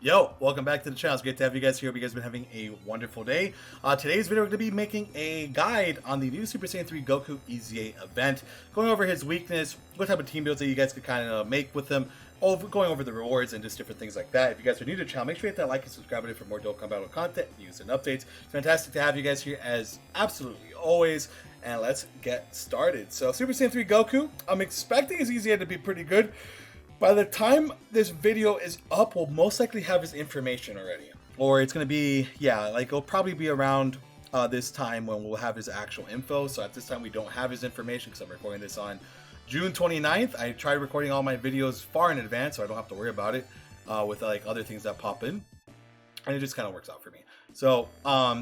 Yo, welcome back to the channel. It's great to have you guys here. Hope you guys have been having a wonderful day. Today's video, we're going to be making a guide on the new Super Saiyan 3 Goku Eza event, going over his weakness, what type of team builds that you guys could kind of make with him, going over the rewards and just different things like that. If you guys are new to the channel, make sure you hit that like and subscribe button for more Dokkan Battle content, news, and updates. It's fantastic to have you guys here as absolutely always. And let's get started. So Super Saiyan 3 Goku, I'm expecting his Eza to be pretty good. By the time this video is up, we'll most likely have his information already. Or it's going to be, yeah, like it'll probably be around this time when we'll have his actual info. So at this time, we don't have his information because I'm recording this on June 29th. I tried recording all my videos far in advance, so I don't have to worry about it with like other things that pop in. And it just kind of works out for me. So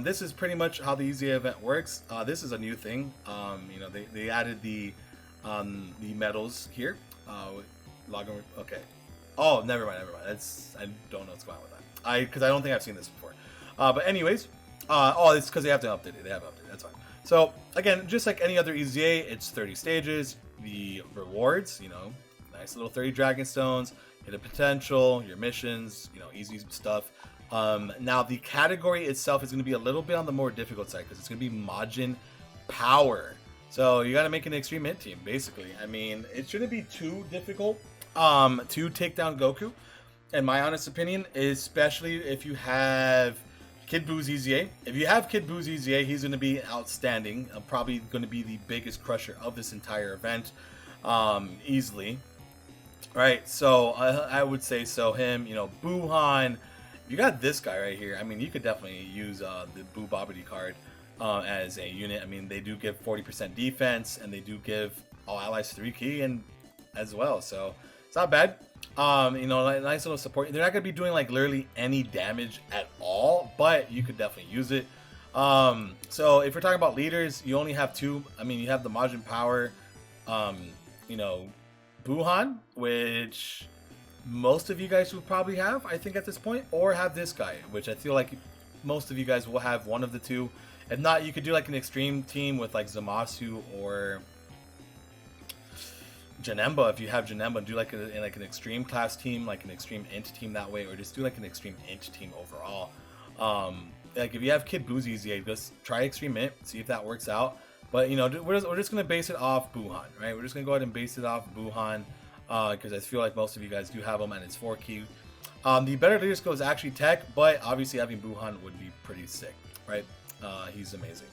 this is pretty much how the Eza event works. This is a new thing. You know, they added the medals here. Login. Okay. Oh, never mind. That's, I don't know what's going on with that. Because I don't think I've seen this before. But anyways, it's because they have to update it. They have updated. That's fine. So again, just like any other EZA, it's 30 stages. The rewards, you know, nice little 30 Dragon Stones, hit a potential, your missions, you know, easy stuff. Now the category itself is going to be a little bit on the more difficult side because it's going to be Majin Power. So you got to make an extreme hit team, basically. I mean, it shouldn't be too difficult to take down Goku, in my honest opinion, especially if you have Kid Buu's Eza. If you have Kid Buu's Eza, he's going to be outstanding. Probably going to be the biggest crusher of this entire event, easily. Right, so I would say so. Him, you know, Buuhan. You got this guy right here. I mean, you could definitely use the Buu Babidi card as a unit. I mean, they do give 40% defense, and they do give all allies 3 key and as well. So it's not bad. You know, nice little support. They're not gonna be doing like literally any damage at all, but you could definitely use it. So if we're talking about leaders, you only have 2. I mean, you have the Majin Power, you know, Buuhan, which most of you guys will probably have, I think, at this point, or have this guy, which I feel like most of you guys will have one of the two. If not, you could do like an extreme team with like Zamasu or Janemba. If you have Janemba, do like an extreme class team, like an extreme int team that way, or just do like an extreme int team overall. Like if you have Kid Buu's Eza, just try extreme int, see if that works out. But you know, we're just gonna base it off Buuhan, right? We're just gonna go ahead and base it off Buuhan because I feel like most of you guys do have them, and it's 4 key. The better leader skill is actually tech, but obviously having Buuhan would be pretty sick, right? He's amazing.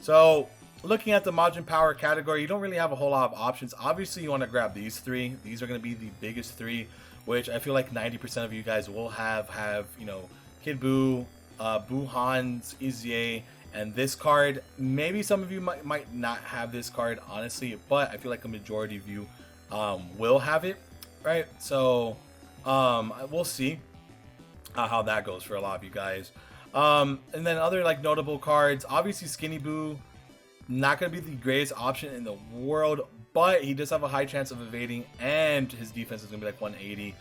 So looking at the Majin Power category, you don't really have a whole lot of options. Obviously, you want to grab these 3. These are going to be the biggest 3, which I feel like 90% of you guys will have, you know, Kid Buu, Buuhan's Eza, and this card. Maybe some of you might not have this card, honestly, but I feel like a majority of you will have it, right? So we'll see how that goes for a lot of you guys. And then other like notable cards, obviously Skinny Buu, not going to be the greatest option in the world, but he does have a high chance of evading, and his defense is going to be like 180,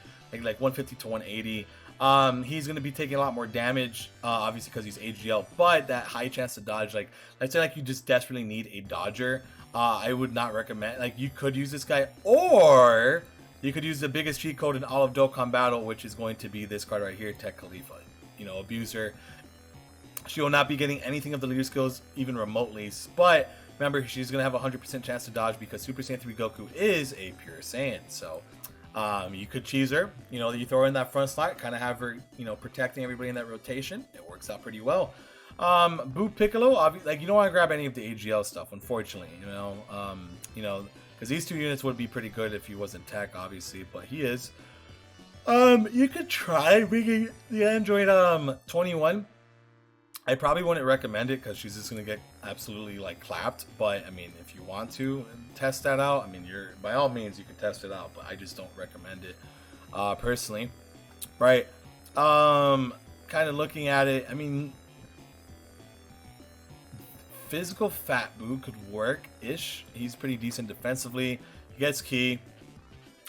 like 150 to 180. He's going to be taking a lot more damage, obviously because he's AGL, but that high chance to dodge, like let's say like you just desperately need a dodger, I would not recommend. Like you could use this guy, or you could use the biggest cheat code in all of Dokkan Battle, which is going to be this card right here, Tech Khalifa. You know, Abuser. She will not be getting anything of the leader skills even remotely, but remember, she's going to have a 100% chance to dodge because Super Saiyan 3 Goku is a pure Saiyan. So you could cheese her, you know, you throw her in that front slot, kind of have her, you know, protecting everybody in that rotation. It works out pretty well. Buu Piccolo, like you don't want to grab any of the AGL stuff, unfortunately, you know, because these 2 units would be pretty good if he wasn't tech, obviously, but he is. You could try bringing the Android 21. I probably wouldn't recommend it because she's just going to get absolutely like clapped. But I mean, if you want to test that out, I mean, you're by all means you can test it out, but I just don't recommend it personally. Right. Kind of looking at it, I mean, physical Fat Buu could work-ish. He's pretty decent defensively. He gets key.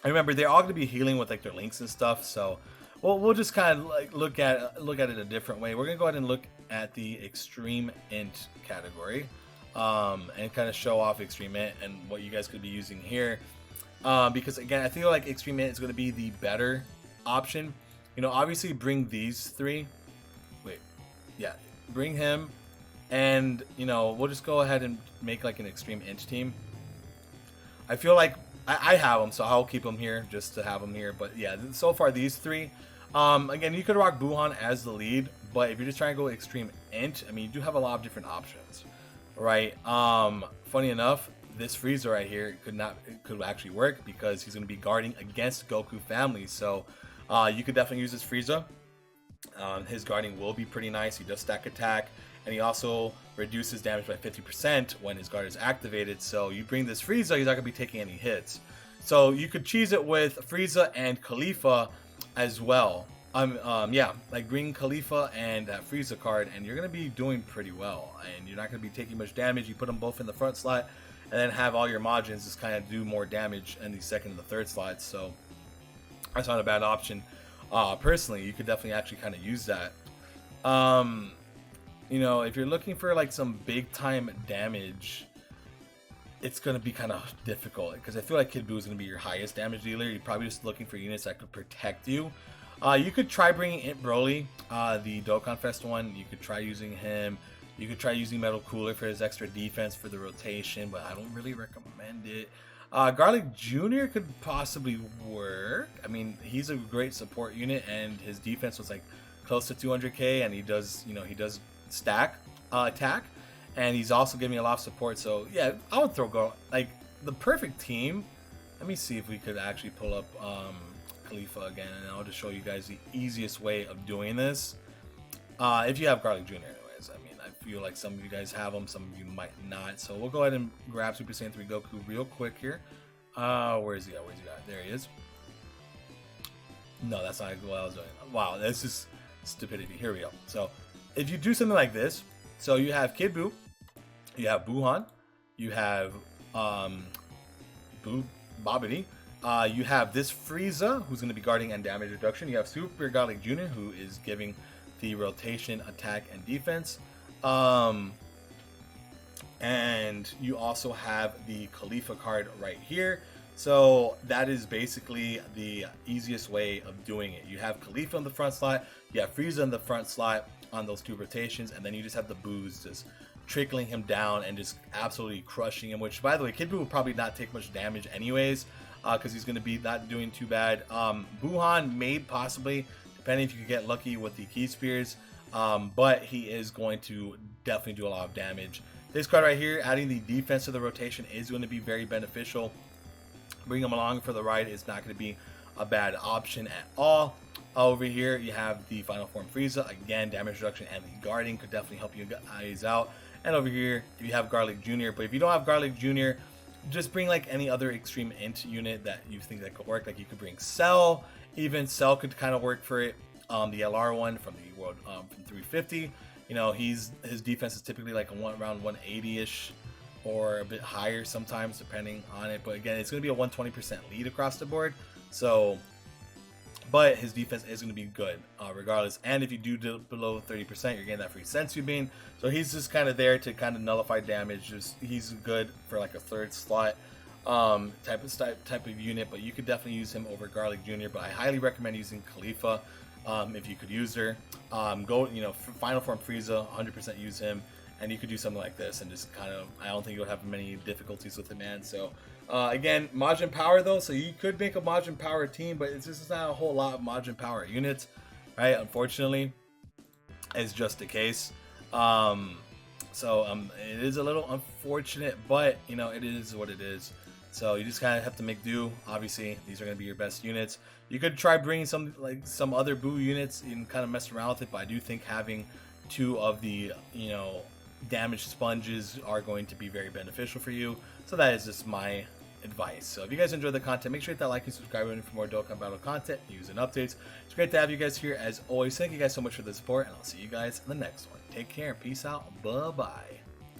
I remember they're all going to be healing with like their links and stuff, so we'll just kind of like look at it a different way. We're gonna go ahead and look at the extreme int category, and kind of show off extreme int and what you guys could be using here, because again, I feel like extreme int is going to be the better option You know, obviously bring these three. Wait, yeah, bring him, and you know, we'll just go ahead and make like an extreme inch team. I feel like I have them, so I'll keep them here just to have them here. But yeah, so far these three. Again, you could rock Buhan as the lead, but if you're just trying to go extreme int, I mean, you do have a lot of different options, right? Funny enough, this Frieza right here could actually work because he's going to be guarding against Goku family. So you could definitely use this Frieza. His guarding will be pretty nice. He does stack attack, and he also reduces damage by 50% when his guard is activated. So you bring this Frieza, he's not going to be taking any hits. So you could cheese it with Frieza and Khalifa as well. Yeah, like bring Khalifa and that Frieza card, and you're going to be doing pretty well. And you're not going to be taking much damage. You put them both in the front slot, and then have all your Majins just kind of do more damage in the second and the third slots. So that's not a bad option. Personally, you could definitely actually kind of use that. You know, if you're looking for like some big time damage, it's going to be kind of difficult because I feel like Kid Buu is going to be your highest damage dealer. You're probably just looking for units that could protect you. You could try bringing in Broly, the Dokkan Fest one. You could try using him. You could try using Metal Cooler for his extra defense for the rotation, but I don't really recommend it. Garlic Jr. could possibly work. I mean, he's a great support unit, and his defense was like close to 200k, and he does, you know, he does stack attack, and he's also giving a lot of support. So yeah, I would throw like the perfect team. Let me see if we could actually pull up Khalifa again, and I'll just show you guys the easiest way of doing this. If you have Garlic Jr. anyways, I mean, I feel like some of you guys have them, some of you might not. So we'll go ahead and grab Super Saiyan 3 Goku real quick here. Where is he at? Where's he at? There he is. No, that's not what I was doing. Wow, that's just stupidity. Here we go. So if you do something like this, so you have Kid Buu, you have Buhan, you have Babidi, you have this Frieza, who's going to be guarding and damage reduction. You have Super Garlic Jr., who is giving the rotation, attack, and defense. And you also have the Khalifa card right here. So that is basically the easiest way of doing it. You have Khalifa in the front slot, you have Frieza in the front slot on those two rotations, and then you just have the Boos just trickling him down and just absolutely crushing him, which, by the way, Kid Buu will probably not take much damage anyways, because he's going to be not doing too bad. Buhan may possibly, depending if you could get lucky with the Key Spears, but he is going to definitely do a lot of damage. This card right here, adding the defense to the rotation, is going to be very beneficial. Bring him along for the ride is not going to be a bad option at all. Over here, you have the Final Form Frieza. Again, damage reduction and the guarding could definitely help you guys out. And over here, if you have Garlic Jr., but if you don't have Garlic Jr., just bring like any other extreme int unit that you think that could work. Like you could bring Cell. Even Cell could kind of work for it. The LR one from the world from 350. You know, his defense is typically like around 180-ish or a bit higher sometimes, depending on it. But again, it's going to be a 120% lead across the board. So, but his defense is going to be good regardless. And if you do below 30%, you're getting that free Sensu Bean. So he's just kind of there to kind of nullify damage. He's good for like a third slot type of unit. But you could definitely use him over Garlic Jr. But I highly recommend using Khalifa. If you could use her, go, you know, Final Form Frieza, 100% use him, and you could do something like this and just kind of, I don't think you would have many difficulties with it, man. So again, Majin Power though, so you could make a Majin Power team, but it's just not a whole lot of Majin Power units, right? Unfortunately, it's just the case. It is a little unfortunate, but you know, it is what it is. So you just kind of have to make do. Obviously, these are going to be your best units. You could try bringing some other Buu units and kind of mess around with it, but I do think having two of the, you know, damage sponges are going to be very beneficial for you. So that is just my advice. So if you guys enjoyed the content, make sure to hit that like and subscribe button for more Dokkan Battle content, news, and updates. It's great to have you guys here as always. Thank you guys so much for the support, and I'll see you guys in the next one. Take care. Peace out. Bye-bye.